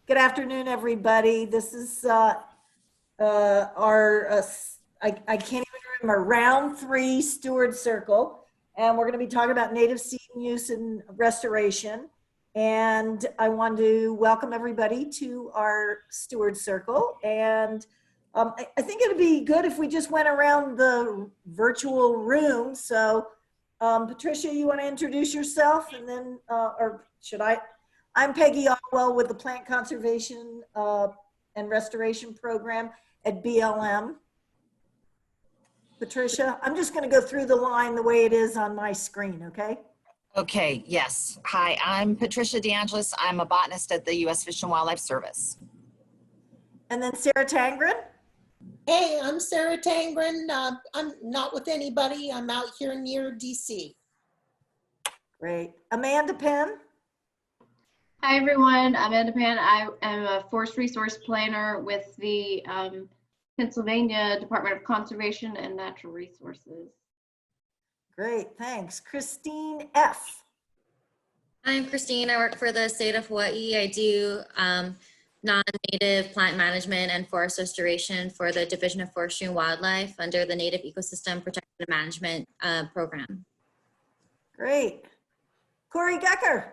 Good afternoon, everybody. This is I can't even remember, round 3 Steward Circle. And we're going to be talking about native seed use and restoration. And I want to welcome everybody to our Steward Circle. And I think it'd be good if we just went around the virtual room. So Patricia, you want to introduce yourself, and then, or should I? I'm Peggy Otwell with the Plant Conservation and Restoration Program at BLM. Patricia, I'm just going to go through the line the way it is on my screen, okay? Okay, yes. Hi, I'm Patricia DeAngelis. I'm a botanist at the U.S. Fish and Wildlife Service. And then Sarah Tangren. Hey, I'm Sarah Tangren. I'm not with anybody. I'm out here near DC. Great. Amanda Penn. Hi everyone, I'm Amanda Penn. I am a forest resource planner with the Pennsylvania Department of Conservation and Natural Resources. Great, thanks. Christine F. I'm Christine. I work for the state of Hawaii. I do non-native plant management and forest restoration for the Division of Forestry and Wildlife under the Native Ecosystem Protection and Management Program. Great. Corey Gecker.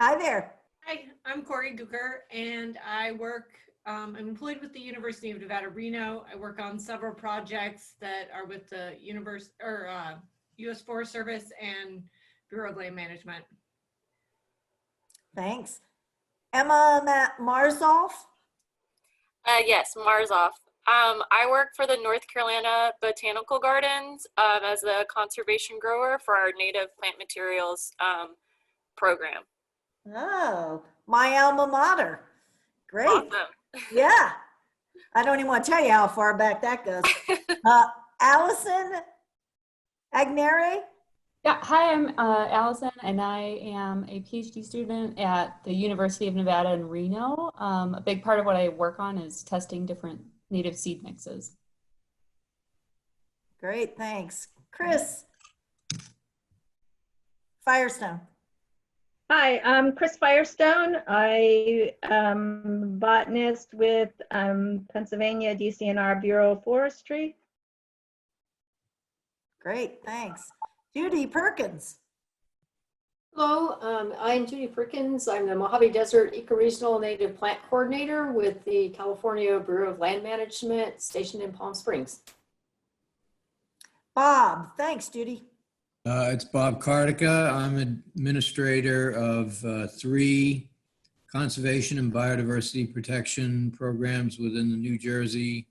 Hi there. Hi, I'm Corey Gooker, and I work, I'm employed with the University of Nevada, Reno. I work on several projects that are with the U.S. Forest Service and Bureau of Land Management. Thanks. Emma Marzoff. Yes, Marzoff. I work for the North Carolina Botanical Gardens as a conservation grower for our native plant materials program. Oh, my alma mater. Great. Awesome. Yeah. I don't even want to tell you how far back that goes. Allison Agnere. Yeah, hi, I'm Allison, and I am a PhD student at the University of Nevada in Reno. A big part of what I work on is testing different native seed mixes. Great, thanks. Chris Firestone. Hi, I'm Chris Firestone. I am a botanist with Pennsylvania DCNR Bureau of Forestry. Great, thanks. Judy Perkins. Hello, I'm Judy Perkins. I'm the Mojave Desert Ecoregional Native Plant Coordinator with the California Bureau of Land Management stationed in Palm Springs. Bob, thanks, Judy. It's Bob Kartika. I'm administrator of 3 conservation and biodiversity protection programs within the New Jersey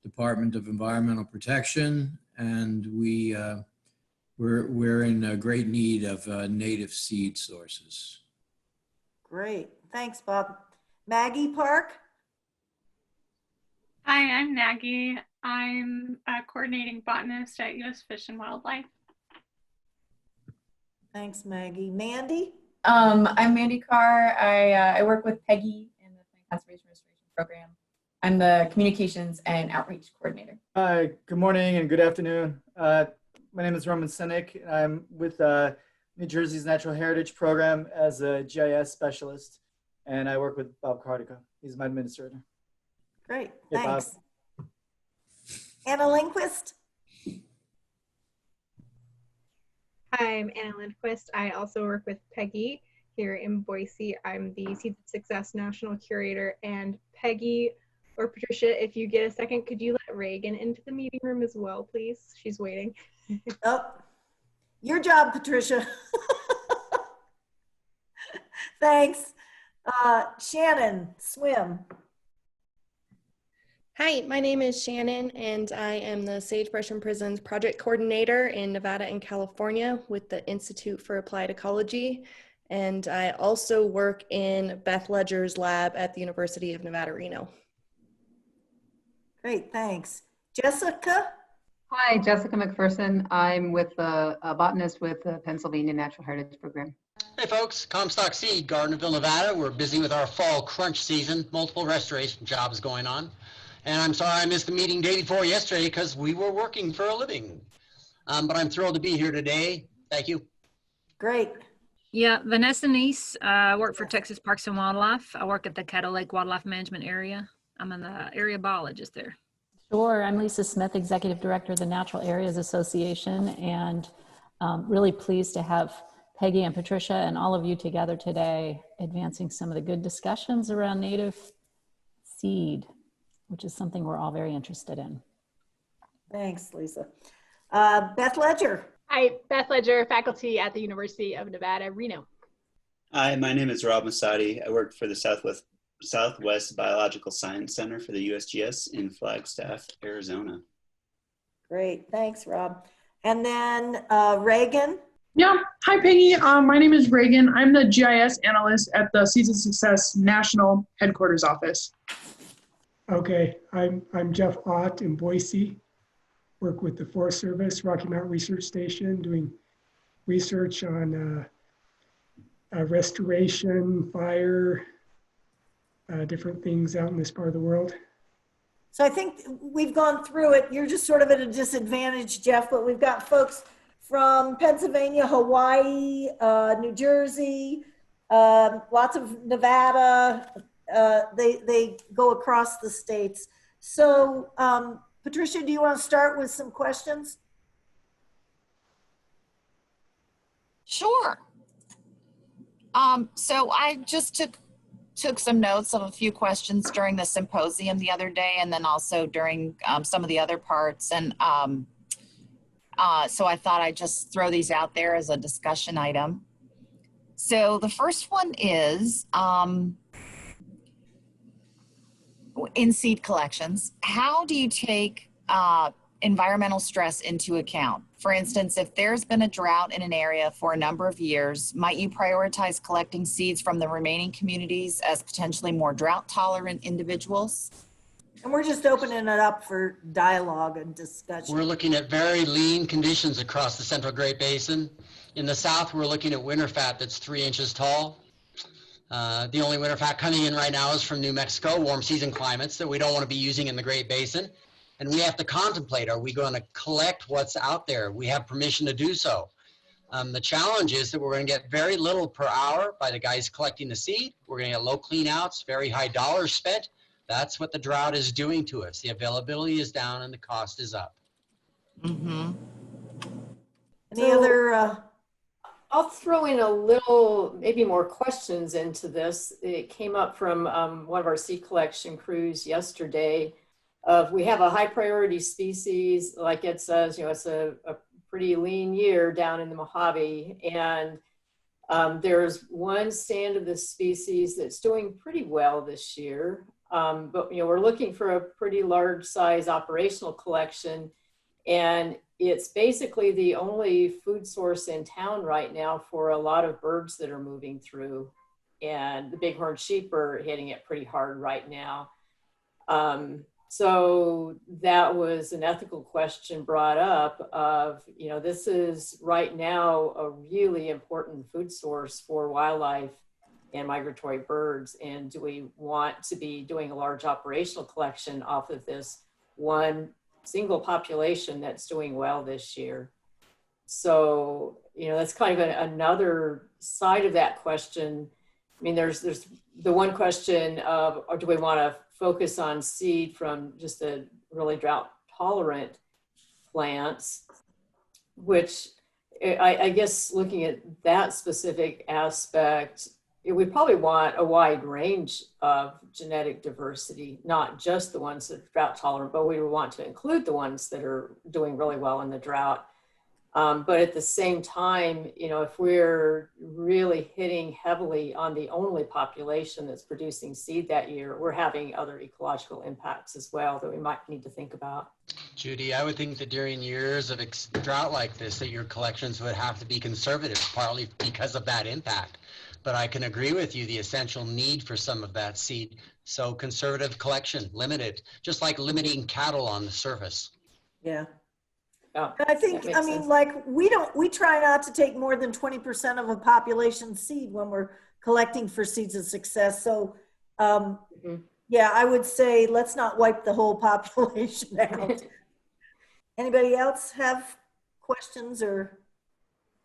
Department of Environmental Protection, and we're in great need of native seed sources. Great, thanks, Bob. Maggie Park. Hi, I'm Maggie. I'm a coordinating botanist at U.S. Fish and Wildlife. Thanks, Maggie. Mandy? I'm Mandy Carr. I work with Peggy in the Plant Conservation Restoration Program. I'm the Communications and Outreach Coordinator. Good morning and good afternoon. My name is Roman Senek. I'm with New Jersey's Natural Heritage Program as a GIS specialist, and I work with Bob Kartika. He's my administrator. Great, hey, thanks. Bob. Anna Lindquist. Hi, I'm Anna Lindquist. I also work with Peggy here in Boise. I'm the Seeds of Success National Curator. And Peggy or Patricia, if you get a second, could you let Reagan into the meeting room as well, please? She's waiting. Oh, your job, Patricia. Thanks. Shannon Swim. Hi, my name is Shannon, and I am the Sagebrush and Prisons Project Coordinator in Nevada and California with the Institute for Applied Ecology. And I also work in Beth Ledger's lab at the University of Nevada, Reno. Great, thanks. Jessica? Hi, Jessica McPherson. I'm with a botanist with the Pennsylvania Natural Heritage Program. Hey folks, Comstock Seed, Gardnerville, Nevada. We're busy with our fall crunch season, multiple restoration jobs going on. And I'm sorry I missed the meeting day before yesterday because we were working for a living. But I'm thrilled to be here today. Thank you. Great. Yeah, Vanessa Neese. I work for Texas Parks and Wildlife. I work at the Caddo Lake Wildlife Management Area. I'm an area biologist there. Sure. I'm Lisa Smith, Executive Director of the Natural Areas Association, and really pleased to have Peggy and Patricia and all of you together today, advancing some of the good discussions around native seed, which is something we're all very interested in. Thanks, Lisa. Beth Ledger. Hi, Beth Ledger, faculty at the University of Nevada, Reno. Hi, my name is Rob Masadi. I work for the Southwest Biological Science Center for the USGS in Flagstaff, Arizona. Great, thanks, Rob. And then Reagan. Yeah, hi Peggy. My name is Reagan. I'm the GIS analyst at the Seeds of Success National Headquarters Office. Okay, I'm Jeff Ott in Boise. Work with the Forest Service, Rocky Mountain Research Station, doing research on restoration, fire, different things out in this part of the world. So I think we've gone through it. You're just sort of at a disadvantage, Jeff, but we've got folks from Pennsylvania, Hawaii, New Jersey, lots of Nevada. They go across the states. So Patricia, do you want to start with some questions? Sure. So I just took some notes of a few questions during the symposium the other day, and then also during some of the other parts. And so I thought I'd just throw these out there as a discussion item. So the first one is, in seed collections, how do you take environmental stress into account? For instance, if there's been a drought in an area for a number of years, might you prioritize collecting seeds from the remaining communities as potentially more drought tolerant individuals? And we're just opening it up for dialogue and discussion. We're looking at very lean conditions across the Central Great Basin. In the south, we're looking at winter fat that's 3 inches tall. The only winter fat coming in right now is from New Mexico, warm season climates that we don't want to be using in the Great Basin. And we have to contemplate, are we going to collect what's out there? We have permission to do so. The challenge is that we're going to get very little per hour by the guys collecting the seed. We're going to get low clean outs, very high dollars spent. That's what the drought is doing to us. The availability is down and the cost is up. Mm-hmm. Any other? I'll throw in a little, maybe more questions into this. It came up from one of our seed collection crews yesterday. We have a high priority species, like it says, you know, it's a pretty lean year down in the Mojave, and there's one stand of the species that's doing pretty well this year. But you know, we're looking for a pretty large size operational collection, and it's basically the only food source in town right now for a lot of birds that are moving through, and the bighorn sheep are hitting it pretty hard right now. So that was an ethical question brought up of, you know, this is right now a really important food source for wildlife and migratory birds. And do we want to be doing a large operational collection off of this one single population that's doing well this year? So, you know, that's kind of another side of that question. I mean, there's the one question of, or do we want to focus on seed from just the really drought tolerant plants, which I guess looking at that specific aspect, we probably want a wide range of genetic diversity, not just the ones that are drought tolerant, but we want to include the ones that are doing really well in the drought. But at the same time, you know, if we're really hitting heavily on the only population that's producing seed that year, we're having other ecological impacts as well that we might need to think about. Judy, I would think that during years of drought like this, that your collections would have to be conservative, partly because of that impact. But I can agree with you, the essential need for some of that seed. So conservative collection, limited, just like limiting cattle on the surface. Yeah. Oh, I think, I mean, like we try not to take more than 20% of a population seed when we're collecting for Seeds of Success. So yeah, I would say let's not wipe the whole population out. Anybody else have questions or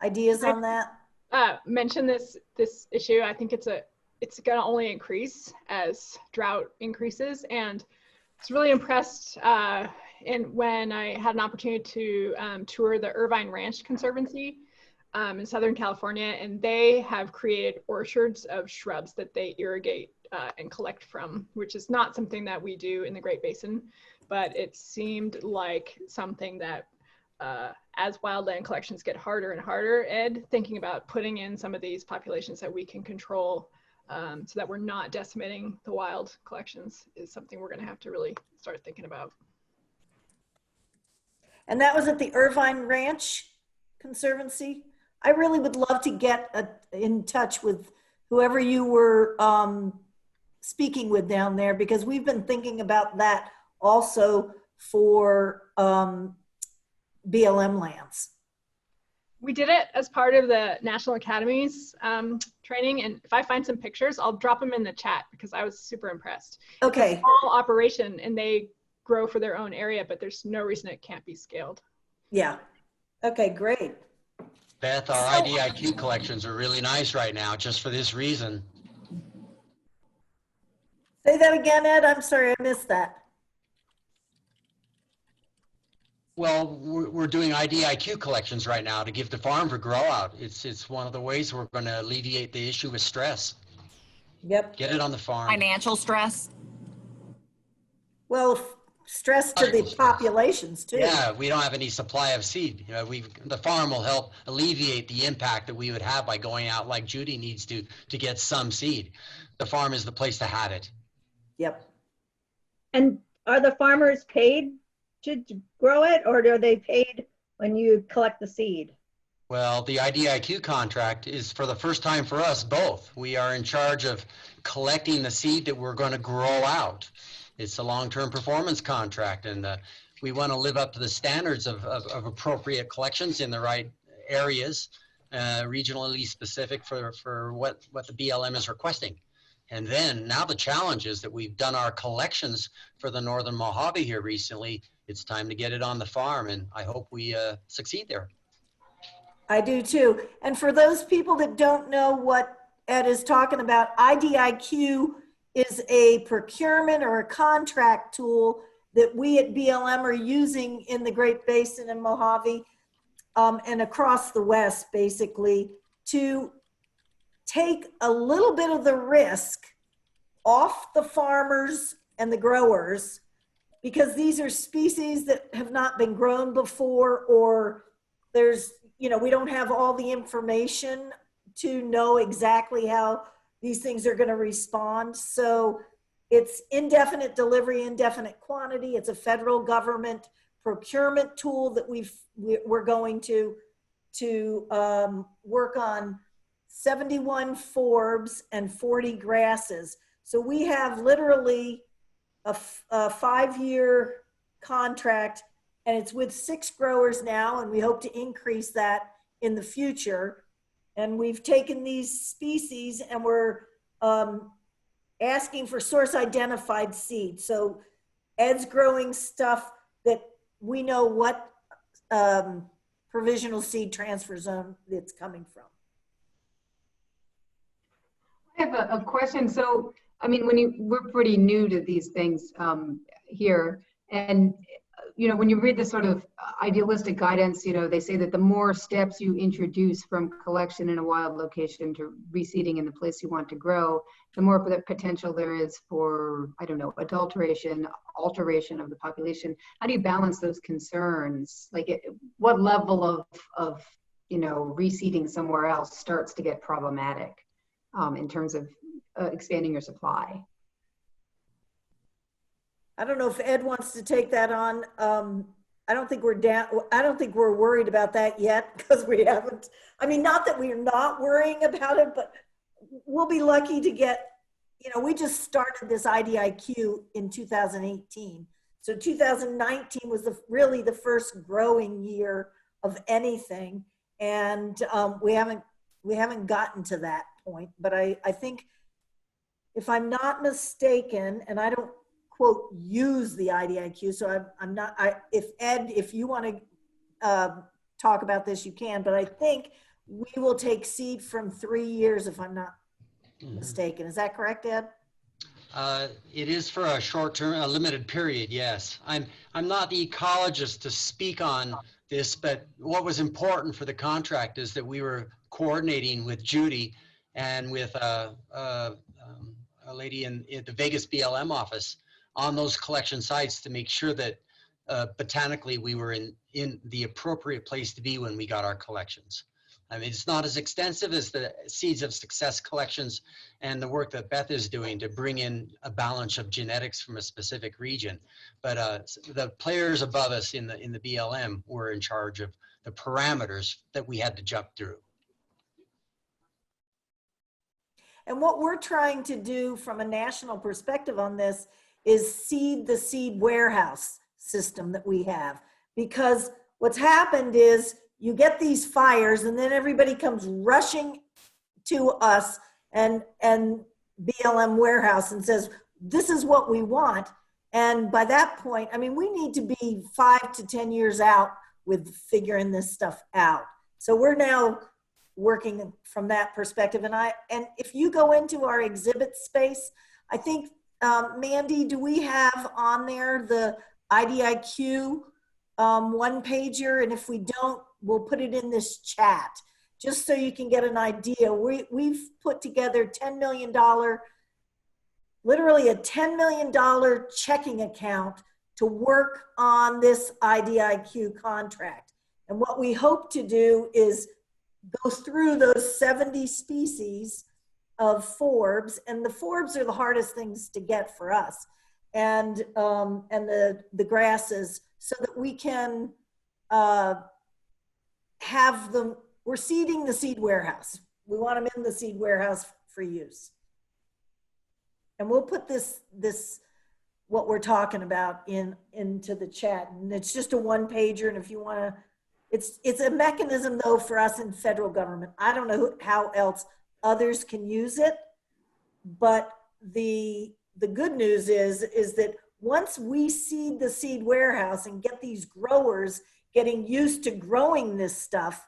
ideas on that? mention this issue. I think it's going to only increase as drought increases, and I was really impressed when I had an opportunity to tour the Irvine Ranch Conservancy in Southern California, and they have created orchards of shrubs that they irrigate and collect from, which is not something that we do in the Great Basin, but it seemed like something that as wildland collections get harder and harder, Ed, thinking about putting in some of these populations that we can control so that we're not decimating the wild collections is something we're going to have to really start thinking about. And that was at the Irvine Ranch Conservancy. I really would love to get in touch with whoever you were speaking with down there, because we've been thinking about that also for BLM lands. We did it as part of the National Academy's training, and if I find some pictures, I'll drop them in the chat because I was super impressed. Okay. It's a small operation and they grow for their own area, but there's no reason it can't be scaled. Yeah. Okay, great. Beth, our IDIQ collections are really nice right now, just for this reason. Say that again, Ed. I'm sorry, I missed that. Well, we're doing IDIQ collections right now to give the farm for grow out. It's one of the ways we're going to alleviate the issue with stress. Yep. Get it on the farm. Financial stress? Well, stress to the populations too. Yeah, we don't have any supply of seed. You know, the farm will help alleviate the impact that we would have by going out like Judy needs to get some seed. The farm is the place to have it. Yep. And are the farmers paid to grow it, or are they paid when you collect the seed? Well, the IDIQ contract is for the first time for us both. We are in charge of collecting the seed that we're going to grow out. It's a long-term performance contract, and we want to live up to the standards of appropriate collections in the right areas, regionally specific for what the BLM is requesting. And then now the challenge is that we've done our collections for the Northern Mojave here recently. It's time to get it on the farm, and I hope we succeed there. I do too. And for those people that don't know what Ed is talking about, IDIQ is a procurement or a contract tool that we at BLM are using in the Great Basin and Mojave and across the West, basically, to take a little bit of the risk off the farmers and the growers, because these are species that have not been grown before, or there's, you know, we don't have all the information to know exactly how these things are going to respond. So it's indefinite delivery, indefinite quantity. It's a federal government procurement tool that we're going to work on 71 forbs and 40 grasses. So we have literally a 5-year contract, and it's with 6 growers now, and we hope to increase that in the future. And we've taken these species and we're asking for source identified seed. So Ed's growing stuff that we know what provisional seed transfer zone it's coming from. I have a question. So, I mean, we're pretty new to these things here, and you know, when you read the sort of idealistic guidance, you know, they say that the more steps you introduce from collection in a wild location to reseeding in the place you want to grow, the more potential there is for, I don't know, adulteration, alteration of the population. How do you balance those concerns? Like, what level of you know, reseeding somewhere else starts to get problematic in terms of expanding your supply? I don't know if Ed wants to take that on. I don't think we're worried about that yet, because we haven't. I mean, not that we're not worrying about it, but we'll be lucky to get, you know, we just started this IDIQ in 2018. So 2019 was really the first growing year of anything. And we haven't gotten to that point, but I think, if I'm not mistaken, and I don't quote use the IDIQ, so I'm not, if Ed, if you want to talk about this, you can, but I think we will take seed from 3 years, if I'm not mistaken. Is that correct, Ed? It is for a short term, a limited period, yes. I'm not the ecologist to speak on this, but what was important for the contract is that we were coordinating with Judy and with a lady at the Vegas BLM office on those collection sites to make sure that botanically we were in the appropriate place to be when we got our collections. I mean, it's not as extensive as the Seeds of Success collections and the work that Beth is doing to bring in a balance of genetics from a specific region. But the players above us in the BLM were in charge of the parameters that we had to jump through. And what we're trying to do from a national perspective on this is seed the seed warehouse system that we have. Because what's happened is you get these fires and then everybody comes rushing to us and BLM warehouse and says, this is what we want. And by that point, I mean, we need to be 5 to 10 years out with figuring this stuff out. So we're now working from that perspective. And if you go into our exhibit space, I think, Mandy, do we have on there the IDIQ one pager? And if we don't, we'll put it in this chat just so you can get an idea. We've put together $10 million, literally a $10 million checking account to work on this IDIQ contract. And what we hope to do is go through those 70 species of forbs, and the forbs are the hardest things to get for us, and the grasses, so that we can have them. We're seeding the seed warehouse. We want them in the seed warehouse for use. And we'll put this what we're talking about into the chat. And it's just a one pager. And if you want to, it's a mechanism though for us in federal government. I don't know how else others can use it, but the good news is that once we seed the seed warehouse and get these growers getting used to growing this stuff,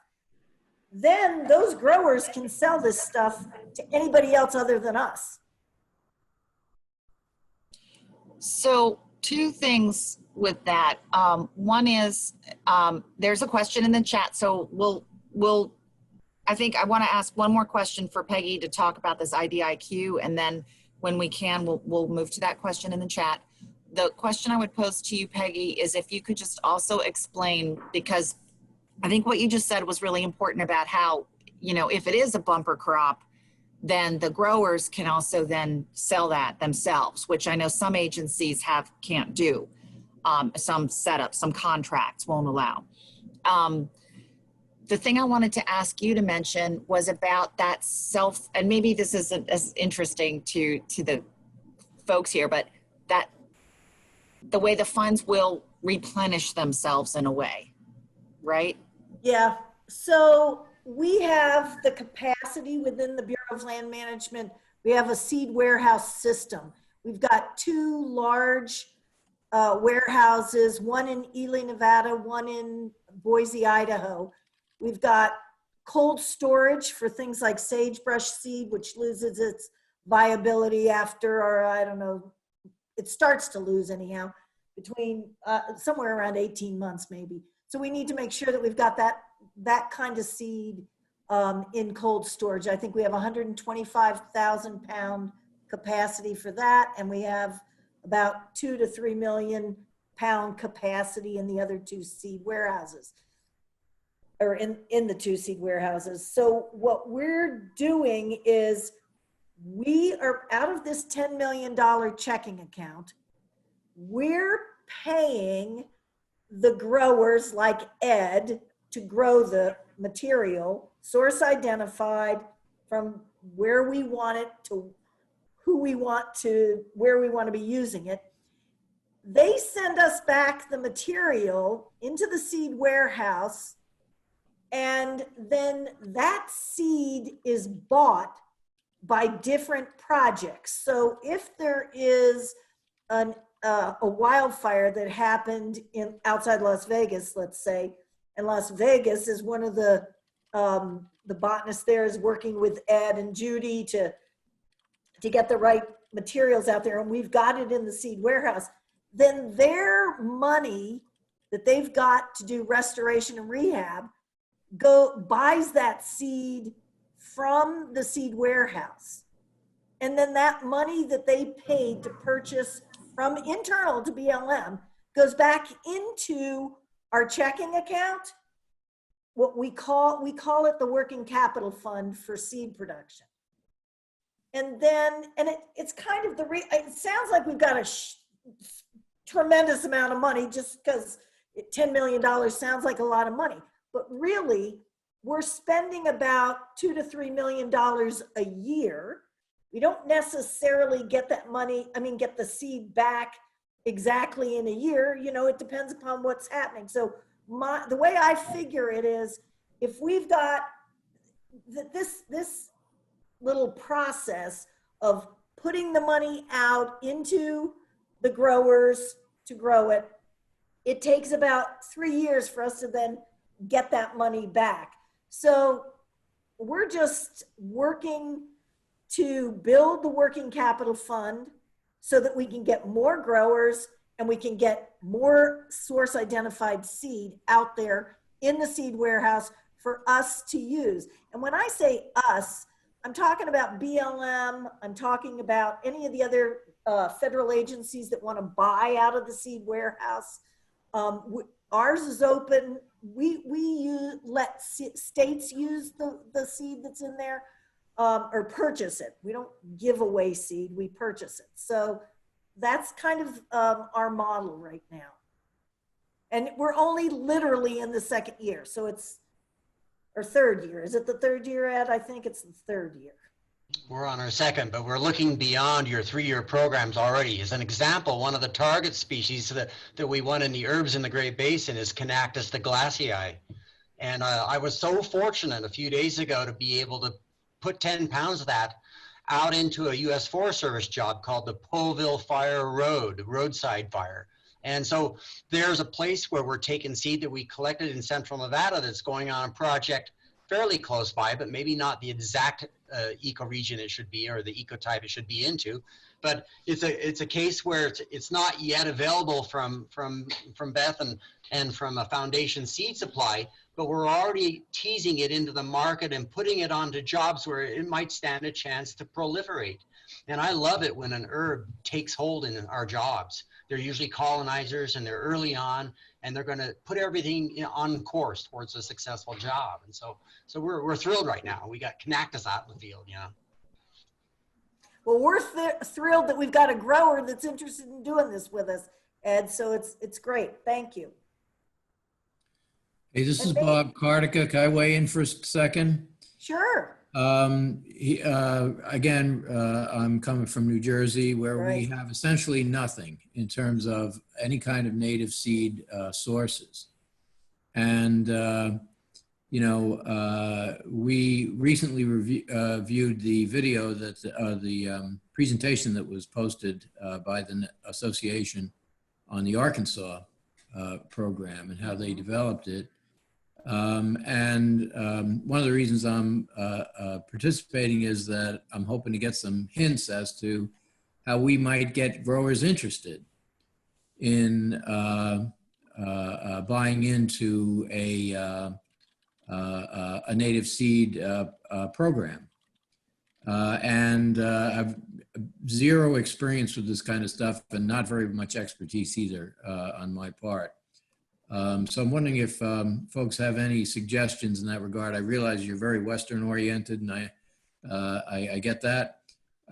then those growers can sell this stuff to anybody else other than us. So 2 things with that. One is there's a question in the chat. So I think I want to ask one more question for Peggy to talk about this IDIQ, and then when we can, we'll move to that question in the chat. The question I would pose to you, Peggy, is if you could just also explain, because I think what you just said was really important about how, you know, if it is a bumper crop, then the growers can also then sell that themselves, which I know some agencies can't do. Some setups, some contracts won't allow. The thing I wanted to ask you to mention was about that and maybe this isn't as interesting to the folks here, but that the way the funds will replenish themselves in a way, right? Yeah, so we have the capacity within the Bureau of Land Management. We have a seed warehouse system. We've got 2 large warehouses, one in Ely, Nevada, one in Boise, Idaho. We've got cold storage for things like sagebrush seed, which loses its viability after, or I don't know, it starts to lose anyhow, between somewhere around 18 months maybe. So we need to make sure that we've got that kind of seed in cold storage. I think we have 125,000 pound capacity for that, and we have about 2 to 3 million pound capacity in the other 2 seed warehouses, or in the 2 seed warehouses. So what we're doing is we are out of this $10 million checking account, we're paying the growers like Ed to grow the material, source identified, from where we want it to who we want to, where we want to be using it. They send us back the material into the seed warehouse, and then that seed is bought by different projects. So if there is a wildfire that happened outside Las Vegas, let's say, and Las Vegas is one of the the botanist there is working with Ed and Judy to get the right materials out there, and we've got it in the seed warehouse, then their money that they've got to do restoration and rehab buys that seed from the seed warehouse. And then that money that they paid to purchase from internal to BLM goes back into our checking account. What we call it the working capital fund for seed production. And then, it's kind of it sounds like we've got a tremendous amount of money just because $10 million sounds like a lot of money. But really, we're spending about $2 to $3 million a year. We don't necessarily get that money, get the seed back exactly in a year. It depends upon what's happening. So the way I figure it is, if we've got this little process of putting the money out into the growers to grow it, it takes about 3 years for us to then get that money back. So we're just working to build the working capital fund so that we can get more growers and we can get more source identified seed out there in the seed warehouse for us to use. And when I say us, I'm talking about BLM, I'm talking about any of the other federal agencies that want to buy out of the seed warehouse. Ours is open. We let states use the seed that's in there, or purchase it. We don't give away seed, we purchase it. So that's kind of our model right now. And we're only literally in the second year. So it's our third year. Is it the third year, Ed? I think it's the third year. We're on our second, but we're looking beyond your 3-year programs already. As an example, one of the target species that we want in the herbs in the Great Basin is Connactus glassii. And I was so fortunate a few days ago to be able to put 10 pounds of that out into a U.S. Forest Service job called the Poville Fire roadside fire. And so there's a place where we're taking seed that we collected in central Nevada that's going on a project fairly close by, but maybe not the exact ecoregion it should be or the ecotype it should be into. But it's a case where it's not yet available from Beth and from a foundation seed supply, but we're already teasing it into the market and putting it onto jobs where it might stand a chance to proliferate. And I love it when an herb takes hold in our jobs. They're usually colonizers and they're early on, and they're going to put everything on course towards a successful job. And so we're thrilled right now. We got Connactus out in the field, Well, we're thrilled that we've got a grower that's interested in doing this with us, Ed. So it's great. Thank you. Hey, this is Bob Kartika. Can I weigh in for a second? Sure. Again, I'm coming from New Jersey, where we have essentially nothing in terms of any kind of native seed sources. And, we recently viewed the video that the presentation that was posted by the association on the Arkansas program and how they developed it. One of the reasons I'm participating is that I'm hoping to get some hints as to how we might get growers interested in buying into a native seed program. I've zero experience with this kind of stuff and not very much expertise either on my part. So I'm wondering if folks have any suggestions in that regard. I realize you're very Western oriented, and I get that.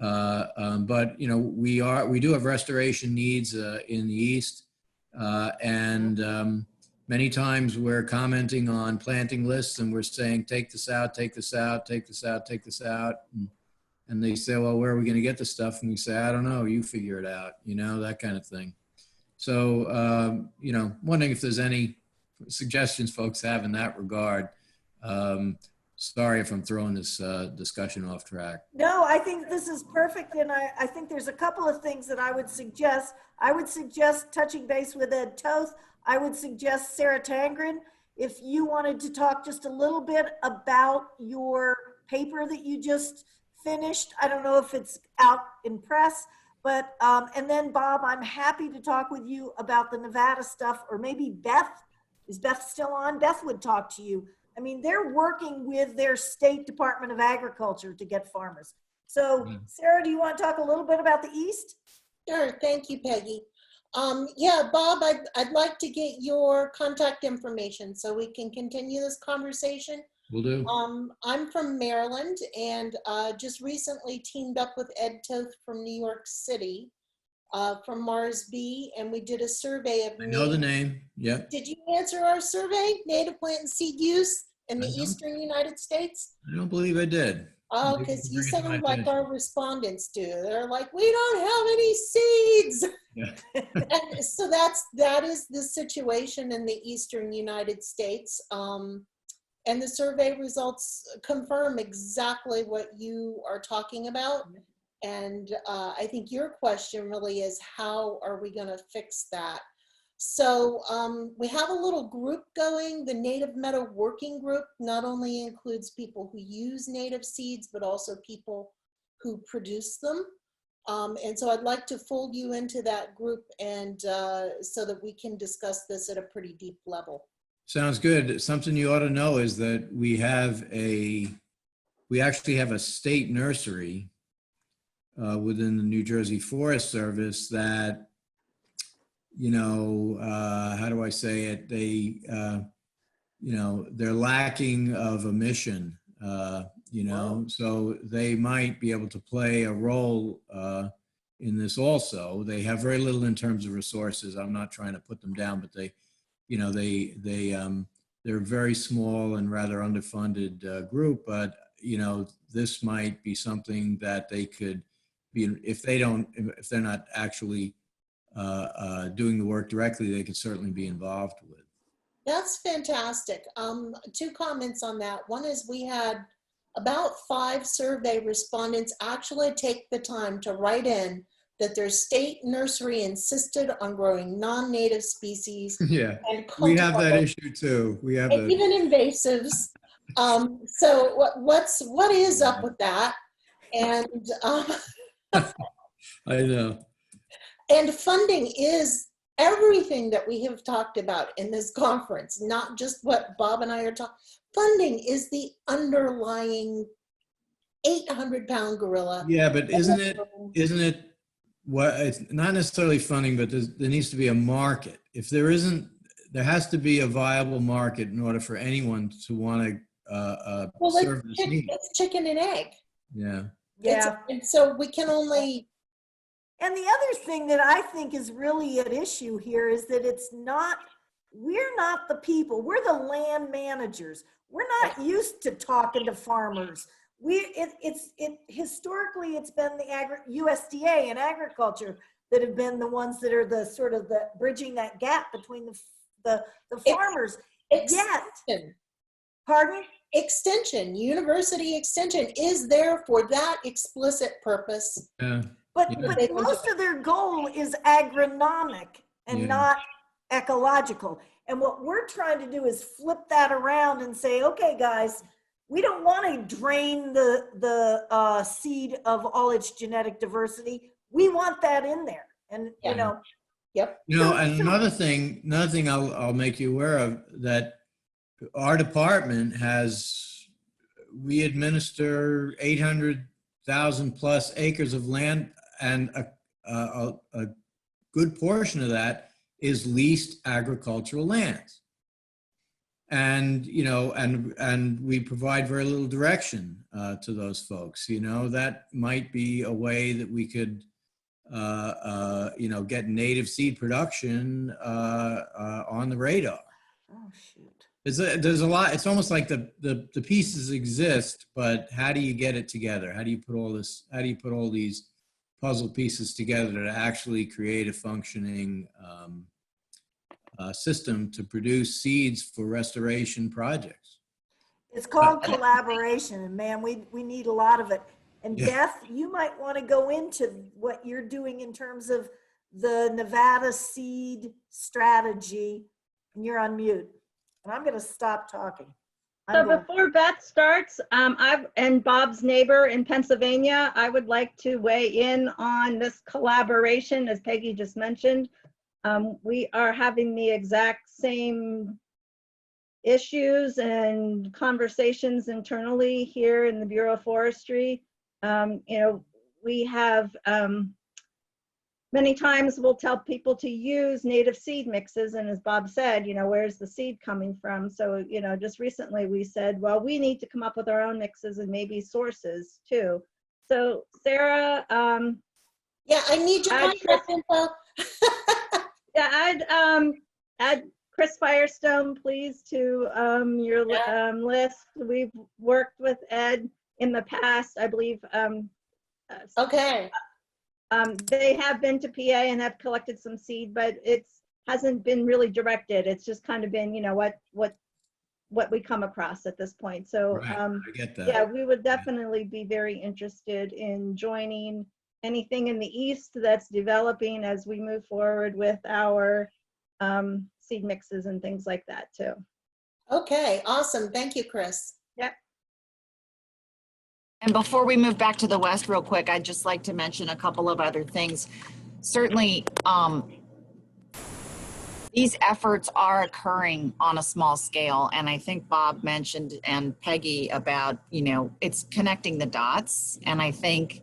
But we do have restoration needs in the East, and many times we're commenting on planting lists and we're saying, take this out, take this out, take this out, take this out. And they say, well, where are we going to get the stuff? And we say, I don't know, you figure it out, that kind of thing. So, wondering if there's any suggestions folks have in that regard. Sorry if I'm throwing this discussion off track. No, I think this is perfect. And I think there's a couple of things that I would suggest. I would suggest touching base with Ed Toth. I would suggest Sarah Tangren. if you wanted to talk just a little bit about your paper that you just finished. I don't know if it's out in press, but, and then Bob, I'm happy to talk with you about the Nevada stuff, or maybe Beth, is Beth still on? Beth would talk to you. I mean, they're working with their state Department of Agriculture to get farmers. So Sarah, do you want to talk a little bit about the East? Sure, thank you, Peggy. Yeah, Bob, I'd like to get your contact information so we can continue this conversation. Will do. I'm from Maryland and just recently teamed up with Ed Toth from New York City, from Mars B, and we did a survey of— I know the name, yep. Did you answer our survey, native plant and seed use in the Eastern United States? I don't believe I did. Oh, because you sound like our respondents do. They're like, we don't have any seeds. Yeah. And so that is the situation in the Eastern United States. And the survey results confirm exactly what you are talking about. And I think your question really is, how are we going to fix that? So we have a little group going. The Native Meadow Working Group not only includes people who use native seeds, but also people who produce them. And so I'd like to fold you into that group, and so that we can discuss this at a pretty deep level. Sounds good. Something you ought to know is that we actually have a state nursery within the New Jersey Forest Service that, you know, how do I say it? They, you know, they're lacking of a mission, you know, so they might be able to play a role in this also. They have very little in terms of resources. I'm not trying to put them down, but they, you know, they're a very small and rather underfunded group, but, you know, this might be something that they could be, if they're not actually doing the work directly, they could certainly be involved with. That's fantastic. 2 comments on that. One is we had about 5 survey respondents actually take the time to write in that their state nursery insisted on growing non-native species. Yeah, we have that issue too. We have that. Even invasives. So what is up with that? And I know. And funding is everything that we have talked about in this conference, not just what Bob and I are talking. Funding is the underlying 800-pound gorilla. Yeah, but isn't it what, it's not necessarily funding, but there needs to be a market. If there isn't, there has to be a viable market in order for anyone to want to serve this need. It's chicken and egg. Yeah. Yeah. And so we can only. And the other thing that I think is really at issue here is that we're not the people, we're the land managers. We're not used to talking to farmers. Historically, it's been the USDA and agriculture that have been the ones that are the sort of the bridging that gap between the farmers. Extension. Pardon? Extension, university extension is there for that explicit purpose. Yeah. But most of their goal is agronomic and not ecological. And what we're trying to do is flip that around and say, okay, guys, we don't want to drain the seed of all its genetic diversity. We want that in there. And, you know. Yep. You know, and another thing I'll make you aware of, that our department we administer 800,000 plus acres of land, and a good portion of that is leased agricultural lands. And, you know, and we provide very little direction to those folks. You know, that might be a way that we could, you know, get native seed production on the radar. Oh, shoot. There's a lot. It's almost like the pieces exist, but how do you get it together? How do you put all these puzzle pieces together to actually create a functioning system to produce seeds for restoration projects? It's called collaboration, and man, we need a lot of it. And Beth, you might want to go into what you're doing in terms of the Nevada seed strategy, and you're on mute. And I'm going to stop talking. So before Beth starts, and Bob's neighbor in Pennsylvania, I would like to weigh in on this collaboration, as Peggy just mentioned. We are having the exact same issues and conversations internally here in the Bureau of Forestry. We have many times we'll tell people to use native seed mixes, and as Bob said, where's the seed coming from? So, just recently we said, well, we need to come up with our own mixes and maybe sources too. So Sarah, yeah, I need your contact info. Yeah, add Chris Firestone, please, to your list. We've worked with Ed in the past, I believe. Okay. They have been to PA and have collected some seed, but it hasn't been really directed. It's just kind of been, what we come across at this point. So Right, I get that. yeah, we would definitely be very interested in joining anything in the East that's developing as we move forward with our seed mixes and things like that too. Okay, awesome. Thank you, Chris. Yep. And before we move back to the West real quick, I'd just like to mention a couple of other things. Certainly, these efforts are occurring on a small scale. And I think Bob mentioned and Peggy about, it's connecting the dots. And I think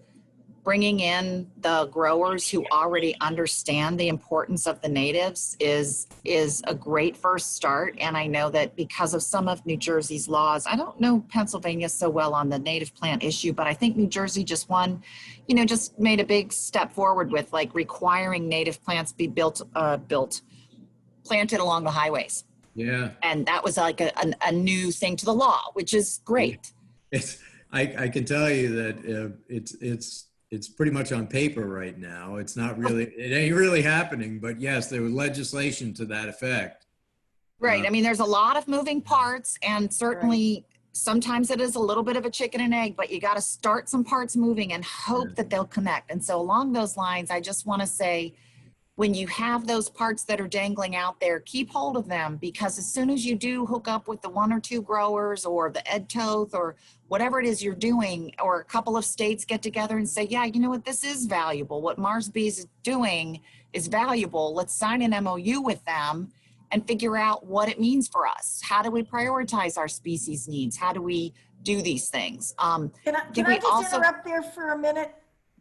bringing in the growers who already understand the importance of the natives is a great first start. And I know that because of some of New Jersey's laws, I don't know Pennsylvania so well on the native plant issue, but I think New Jersey just just made a big step forward with like requiring native plants be planted along the highways. Yeah. And that was like a new thing to the law, which is great. I can tell you that it's pretty much on paper right now. It's not really, it ain't really happening, but yes, there was legislation to that effect. Right. I mean, there's a lot of moving parts, and certainly sometimes it is a little bit of a chicken and egg, but you got to start some parts moving and hope that they'll connect. And so along those lines, I just want to say, when you have those parts that are dangling out there, keep hold of them, because as soon as you do hook up with the 1 or 2 growers or the EdToth or whatever it is you're doing, or a couple of states get together and say, yeah, you know what, this is valuable. What Mars Bees is doing is valuable. Let's sign an MOU with them and figure out what it means for us. How do we prioritize our species needs? How do we do these things? Can I just interrupt there for a minute?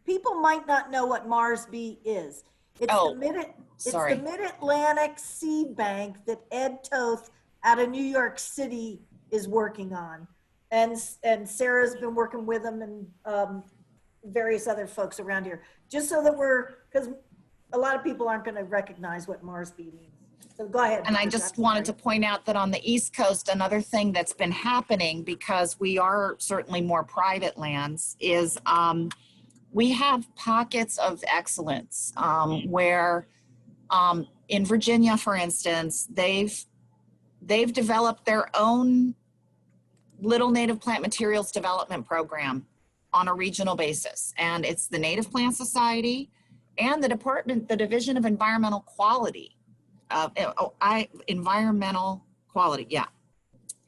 People might not know what Mars Bee is. It's the Mid-Atlantic Seed Bank that Ed Toth out of New York City is working on. And Sarah's been working with them and various other folks around here. Just so that because a lot of people aren't going to recognize what Mars Bee means. So go ahead. And I just wanted to point out that on the East Coast, another thing that's been happening, because we are certainly more private lands, is we have pockets of excellence where in Virginia, for instance, they've developed their own little native plant materials development program on a regional basis. And it's the Native Plant Society and the Division of Environmental Quality,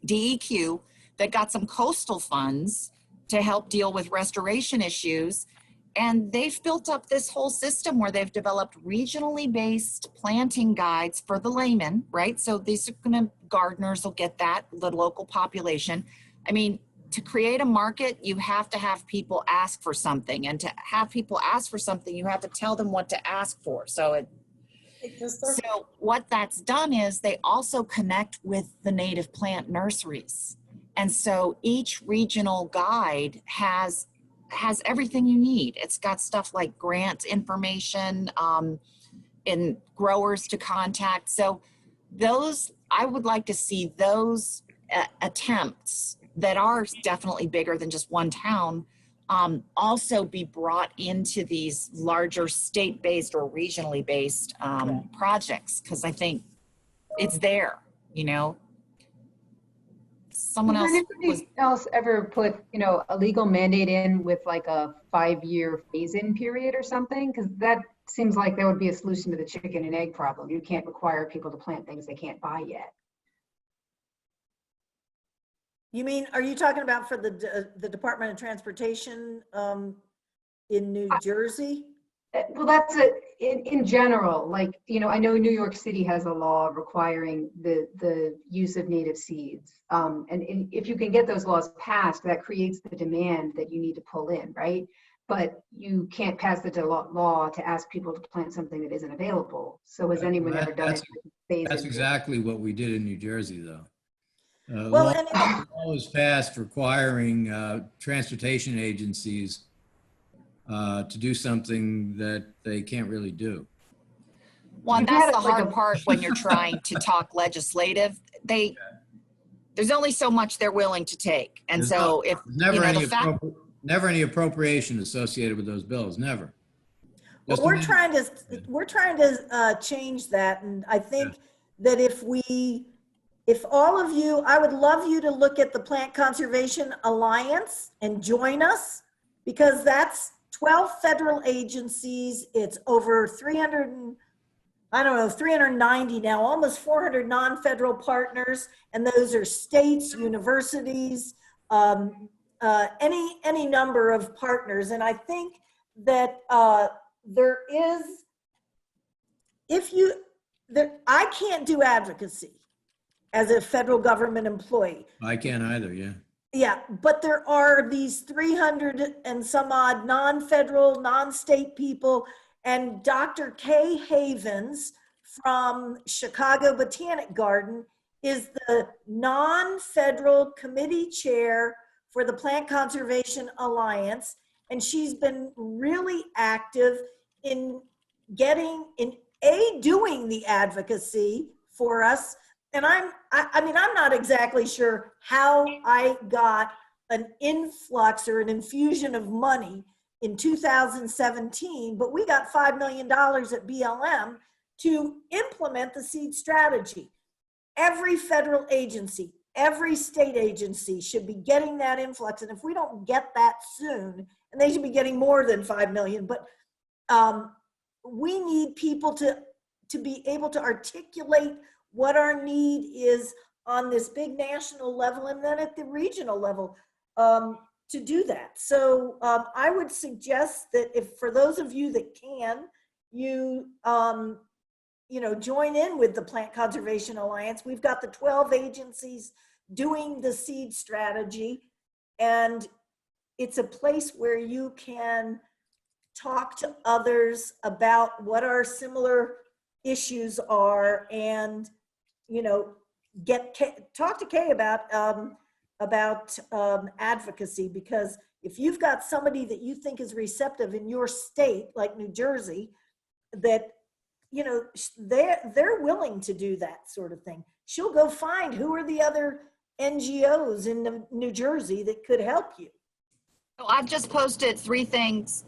DEQ, that got some coastal funds to help deal with restoration issues. And they've built up this whole system where they've developed regionally based planting guides for the layman, right? So these gardeners will get that, the local population. I mean, to create a market, you have to have people ask for something. And to have people ask for something, you have to tell them what to ask for. So what that's done is they also connect with the native plant nurseries. And so each regional guide has everything you need. It's got stuff like grant information, and growers to contact. So I would like to see those attempts that are definitely bigger than just one town also be brought into these larger state-based or regionally based projects, because I think it's there, Someone Has anybody else ever put, a legal mandate in with like a 5-year phase-in period or something? Because that seems like that would be a solution to the chicken and egg problem. You can't require people to plant things they can't buy yet. You mean, are you talking about for the Department of Transportation in New Jersey? Well, that's in general, like, you know, I know New York City has a law requiring the use of native seeds. And if you can get those laws passed, that creates the demand that you need to pull in, right? But you can't pass the law to ask people to plant something that isn't available. So has anyone ever done it? That's exactly what we did in New Jersey, though. Well, law was passed requiring transportation agencies to do something that they can't really do. Well, and that's the hard part when you're trying to talk legislative. There's only so much they're willing to take. And There's so if, never you know, never any appropriation associated with those bills, never. But we're trying to change that. And I think that if all of you, I would love you to look at the Plant Conservation Alliance and join us, because that's 12 federal agencies. It's over 390 now, almost 400 non-federal partners. And those are states, universities, any number of partners. And I think that there is, I can't do advocacy as a federal government employee. I can't either, yeah. Yeah, but there are these 300 and some odd non-federal, non-state people, and Dr. Kay Havens from Chicago Botanic Garden is the non-federal committee chair for the Plant Conservation Alliance, and she's been really active in doing the advocacy for us. And I mean, I'm not exactly sure how I got an influx or an infusion of money in 2017, but we got $5 million at BLM to implement the seed strategy. Every federal agency, every state agency should be getting that influx. And if we don't get that soon, and they should be getting more than 5 million, but we need people to be able to articulate what our need is on this big national level and then at the regional level to do that. So I would suggest that if, for those of you that can, you join in with the Plant Conservation Alliance. We've got the 12 agencies doing the seed strategy, and it's a place where you can talk to others about what our similar issues are, and talk to Kay about advocacy, because if you've got somebody that you think is receptive in your state, like New Jersey, that they're willing to do that sort of thing. She'll go find who are the other NGOs in New Jersey that could help you. So I've just posted three things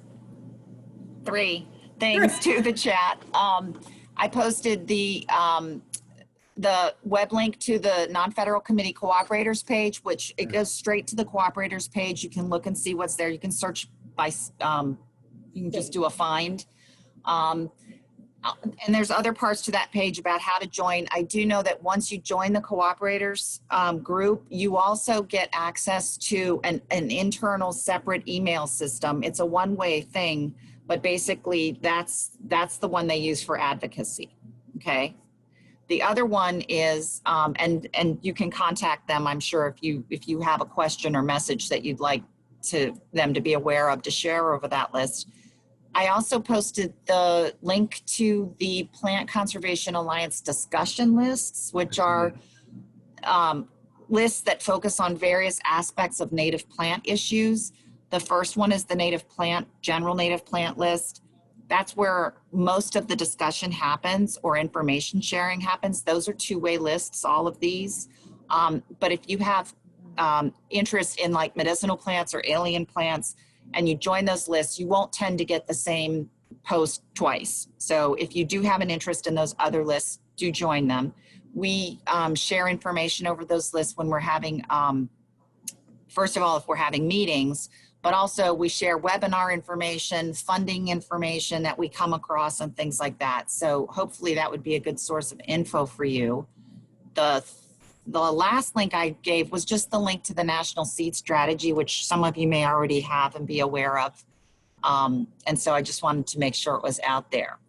to the chat. I posted the web link to the non-federal committee cooperators page, which it goes straight to the cooperators page. You can look and see what's there. You can search by, you can just do a find. And there's other parts to that page about how to join. I do know that once you join the cooperators group, you also get access to an internal separate email system. It's a one-way thing, but basically that's the one they use for advocacy, okay? The other one is, and you can contact them, I'm sure, if you have a question or message that you'd like them to be aware of, to share over that list. I also posted the link to the Plant Conservation Alliance discussion lists, which are lists that focus on various aspects of native plant issues. The first one is the general native plant list. That's where most of the discussion happens, or information sharing happens. Those are two-way lists, all of these. But if you have interest in like medicinal plants or alien plants, and you join those lists, you won't tend to get the same post twice. So if you do have an interest in those other lists, do join them. We share information over those lists when we're having, first of all, if we're having meetings, but also we share webinar information, funding information that we come across and things like that. So hopefully that would be a good source of info for you. The the last link I gave was just the link to the National Seed Strategy, which some of you may already have and be aware of. And so I just wanted to make sure it was out there.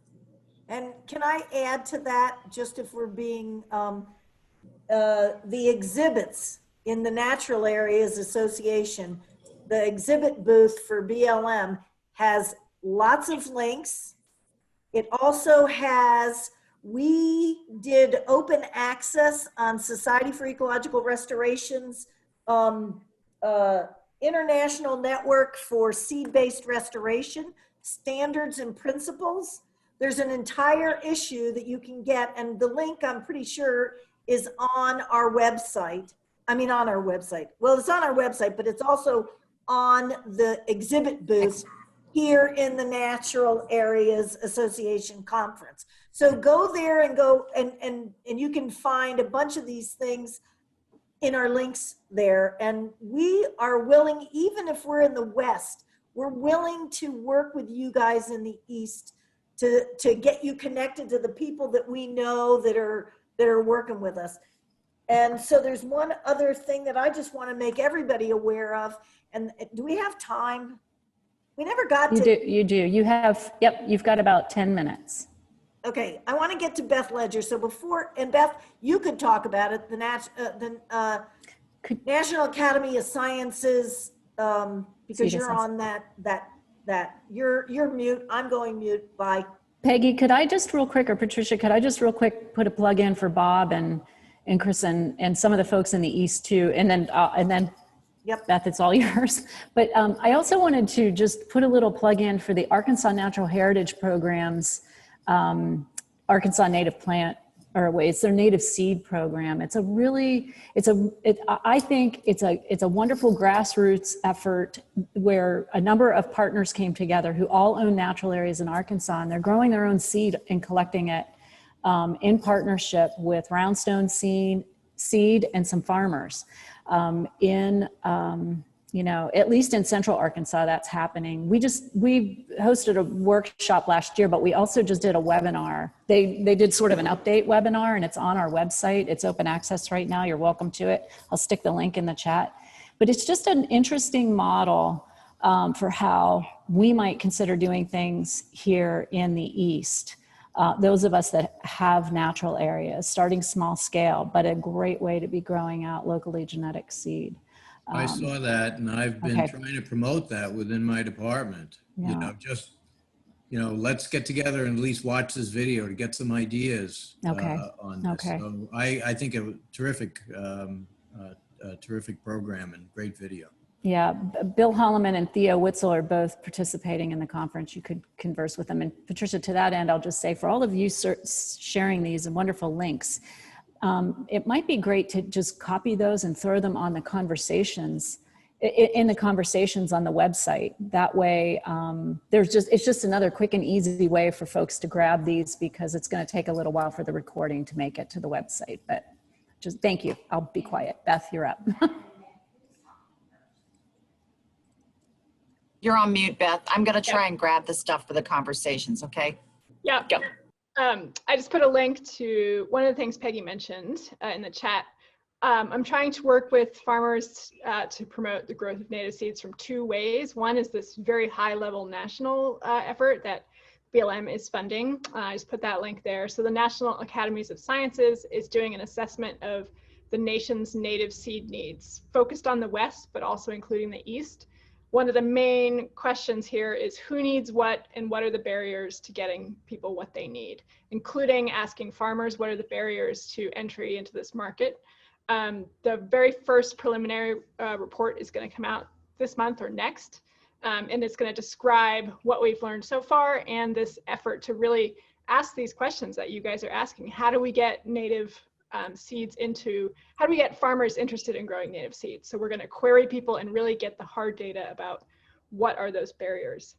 And can I add to that, just if we're being, the exhibits in the Natural Areas Association, the exhibit booth for BLM has lots of links. It also has, we did open access on Society for Ecological Restoration's international network for seed-based restoration, standards and principles. There's an entire issue that you can get, and the link, I'm pretty sure, is on our website. I mean, on our website. Well, it's on our website, but it's also on the exhibit booth here in the Natural Areas Association conference. So go there and go, and you can find a bunch of these things in our links there. And we are willing, even if we're in the West, we're willing to work with you guys in the East to get you connected to the people that we know that are working with us. And so there's one other thing that I just want to make everybody aware of. And do we have time? We never got to. You do. You have, yep, you've got about 10 minutes. Okay, I want to get to Beth Ledger. So before, and Beth, you could talk about it, the National Academy of Sciences, because you're on you're mute. I'm going mute. Bye. Peggy, could I just real quick, or Patricia, could I just real quick put a plug in for Bob and Chris and some of the folks in the East too, and then yep. Beth, it's all yours. But I also wanted to just put a little plug in for the Arkansas Natural Heritage Program's Arkansas Native Plant, it's their native seed program. It's a really, I think it's a wonderful grassroots effort where a number of partners came together who all own natural areas in Arkansas, and they're growing their own seed and collecting it in partnership with Roundstone Seed and some farmers at least in Central Arkansas, that's happening. We hosted a workshop last year, but we also just did a webinar. They did sort of an update webinar, and it's on our website. It's open access right now. You're welcome to it. I'll stick the link in the chat. But it's just an interesting model for how we might consider doing things here in the East. Those of us that have natural areas, starting small scale, but a great way to be growing out locally genetic seed. I saw that, and I've been trying to promote that within my department. Yeah. Let's get together and at least watch this video to get some ideas on this. Okay. So I think it was terrific, terrific program and great video. Yeah, Bill Holloman and Theo Witzel are both participating in the conference. You could converse with them. And Patricia, to that end, I'll just say for all of you sharing these wonderful links, it might be great to just copy those and throw them on the conversations, in the conversations on the website. That way, it's just another quick and easy way for folks to grab these, because it's going to take a little while for the recording to make it to the website. But just thank you. I'll be quiet. Beth, you're up. You're on mute, Beth. I'm going to try and grab the stuff for the conversations, okay? Yeah. Go. I just put a link to one of the things Peggy mentioned in the chat. I'm trying to work with farmers to promote the growth of native seeds from two ways. One is this very high level national effort that BLM is funding. I just put that link there. So the National Academies of Sciences is doing an assessment of the nation's native seed needs, focused on the West, but also including the East. One of the main questions here is who needs what and what are the barriers to getting people what they need, including asking farmers what are the barriers to entry into this market. The very first preliminary report is going to come out this month or next, and it's going to describe what we've learned so far and this effort to really ask these questions that you guys are asking. How do we get native seeds how do we get farmers interested in growing native seeds? So we're going to query people and really get the hard data about what are those barriers.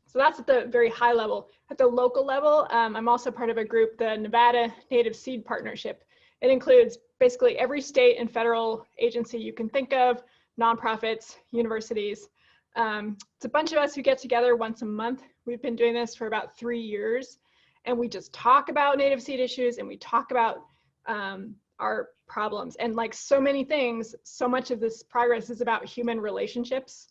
So that's at the very high level. At the local level, I'm also part of a group, the Nevada Native Seed Partnership. It includes basically every state and federal agency you can think of, nonprofits, universities. It's a bunch of us who get together once a month. We've been doing this for about 3 years, and we just talk about native seed issues, and we talk about our problems. And like so many things, so much of this progress is about human relationships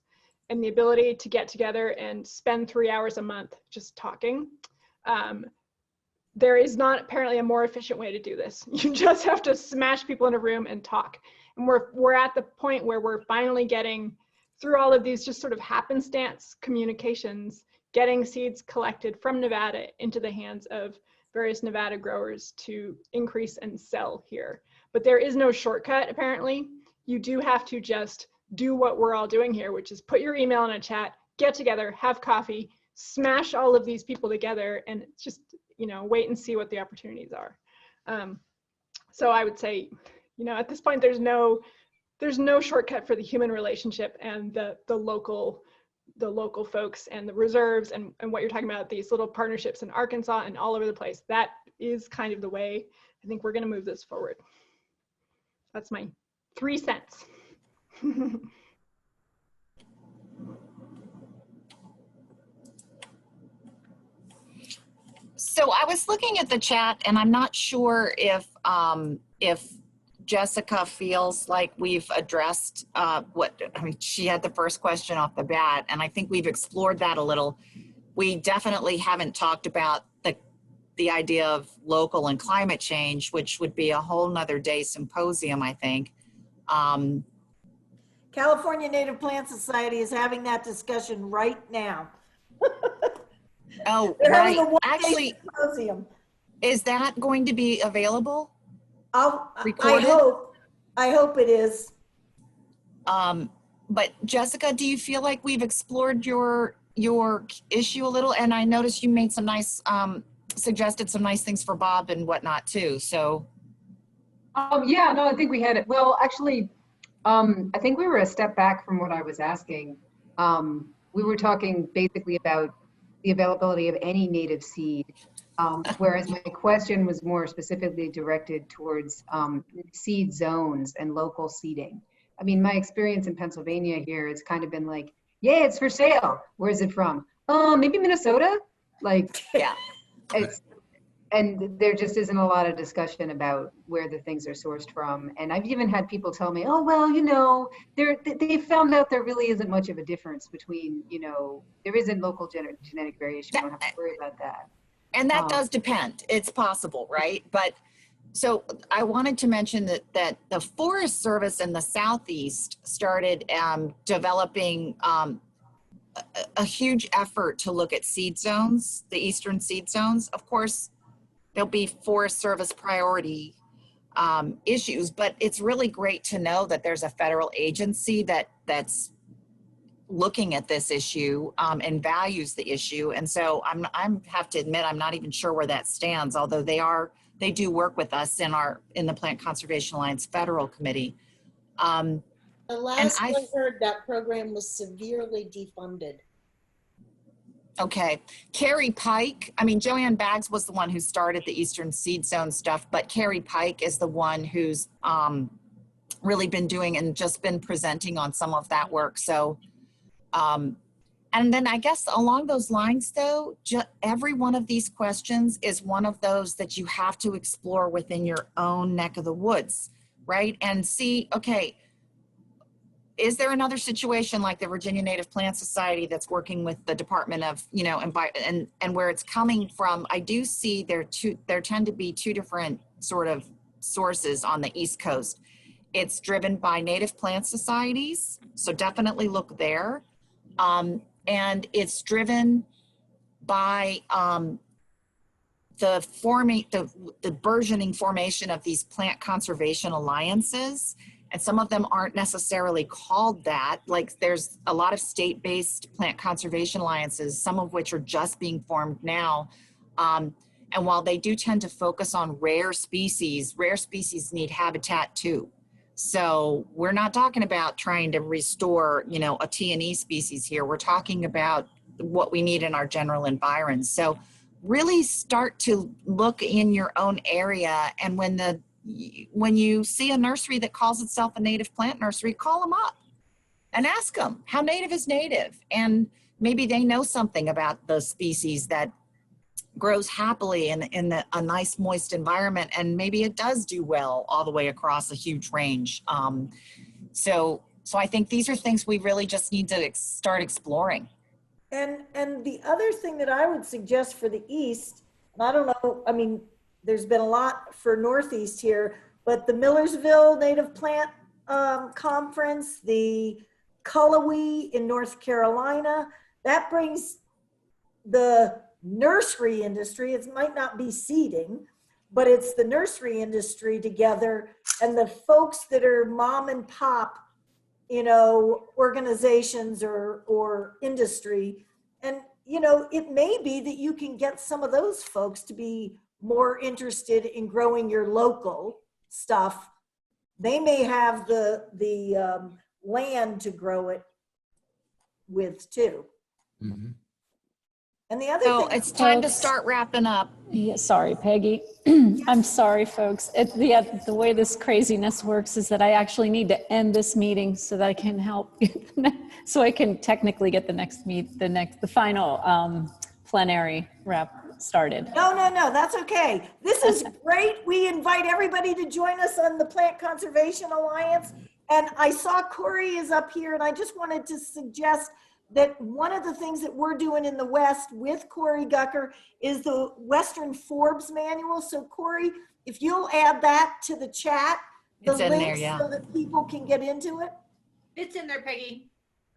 and the ability to get together and spend 3 hours a month just talking. There is not apparently a more efficient way to do this. You just have to smash people in a room and talk. And we're at the point where we're finally getting through all of these just sort of happenstance communications, getting seeds collected from Nevada into the hands of various Nevada growers to increase and sell here. But there is no shortcut, apparently. You do have to just do what we're all doing here, which is put your email in a chat, get together, have coffee, smash all of these people together, and just, you know, wait and see what the opportunities are. So I would say, you know, at this point, there's no shortcut for the human relationship and the local folks and the reserves and what you're talking about, these little partnerships in Arkansas and all over the place. That is kind of the way I think we're going to move this forward. That's my 3 cents. So I was looking at the chat, and I'm not sure if Jessica feels like we've addressed she had the first question off the bat, and I think we've explored that a little. We definitely haven't talked about the idea of local and climate change, which would be a whole nother day symposium, I think. California Native Plant Society is having that discussion right now. Oh, They're right. having a one-day Actually, symposium. Is that going to be available? I hope it is. But Jessica, do you feel like we've explored your issue a little? And I noticed you made some nice, suggested some nice things for Bob and whatnot too. So. Yeah, no, I think we had it. Well, actually, I think we were a step back from what I was asking. We were talking basically about the availability of any native seed, whereas my question was more specifically directed towards seed zones and local seeding. I mean, my experience in Pennsylvania here, it's kind of been like, yeah, it's for sale. Where's it from? Maybe Minnesota? Like, yeah. And there just isn't a lot of discussion about where the things are sourced from. And I've even had people tell me, oh, well, you know, they found out there really isn't much of a difference between, you know, there isn't local genetic variation. You don't have to worry about that. And that does depend. It's possible, right? But so I wanted to mention that the Forest Service in the Southeast started developing a huge effort to look at seed zones, the eastern seed zones. Of course, there'll be Forest Service priority issues, but it's really great to know that there's a federal agency that's looking at this issue and values the issue. And so I have to admit, I'm not even sure where that stands, although they do work with us in the Plant Conservation Alliance Federal Committee. The last I heard, that program was severely defunded. Okay. Carrie Pike, I mean, Joanne Baggs was the one who started the Eastern Seed Zone stuff, but Carrie Pike is the one who's really been doing and just been presenting on some of that work. So, and then I guess along those lines though, every one of these questions is one of those that you have to explore within your own neck of the woods, right? And see, okay, is there another situation like the Virginia Native Plant Society that's working with the Department of, you know, and where it's coming from? I do see there tend to be two different sort of sources on the East Coast. It's driven by Native Plant Societies, so definitely look there. And it's driven by the burgeoning formation of these plant conservation alliances. And some of them aren't necessarily called that. Like there's a lot of state-based plant conservation alliances, some of which are just being formed now. And while they do tend to focus on rare species need habitat too. So we're not talking about trying to restore, you know, a T&E species here. We're talking about what we need in our general environs. So really start to look in your own area. And when you see a nursery that calls itself a native plant nursery, call them up and ask them how native is native. And maybe they know something about the species that grows happily in a nice moist environment, and maybe it does do well all the way across a huge range. So I think these are things we really just need to start exploring. And the other thing that I would suggest for the East, and I don't know, I mean, there's been a lot for Northeast here, but the Millersville Native Plant Conference, the Cullowhee in North Carolina, that brings the nursery industry, it might not be seeding, but it's the nursery industry together, and the folks that are mom and pop, you know, organizations or industry. And, you know, it may be that you can get some of those folks to be more interested in growing your local stuff. They may have the land to grow it with too. Mm-hmm. And the other So thing, it's time to start wrapping up. Yeah, sorry, Peggy. I'm sorry, folks. The way this craziness works is that I actually need to end this meeting so that I can help, so I can technically get the final plenary wrap started. no, that's okay. This is great. We invite everybody to join us on the Plant Conservation Alliance. And I saw Corey is up here, and I just wanted to suggest that one of the things that we're doing in the West with Corey Gucker is the Western Forbes Manual. So Corey, if you'll add that to the chat, the It's in there, links yeah. so that people can get into it. It's in there, Peggy.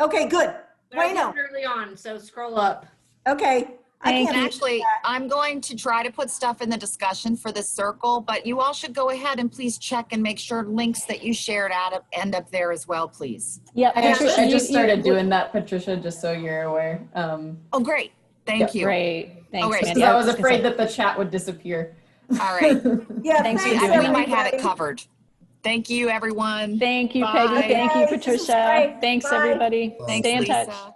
Okay, good. But I Bueno. did it early on, so scroll up. Okay. And actually, I'm going to try to put stuff in the discussion for this circle, but you all should go ahead and please check and make sure links that you shared end up there as well, please. Yeah, I just started doing that, Patricia, just so you're aware. Oh, great. Thank you. Great. Thanks, All right. Mandy. I was afraid that the chat would disappear. All right. Yeah, thanks. We might have it covered. Thank you, everyone. Thank you, Bye. Peggy. Thank you, This is Patricia. great. Thanks, Bye. everybody. Thanks, Stay in Lisa. touch.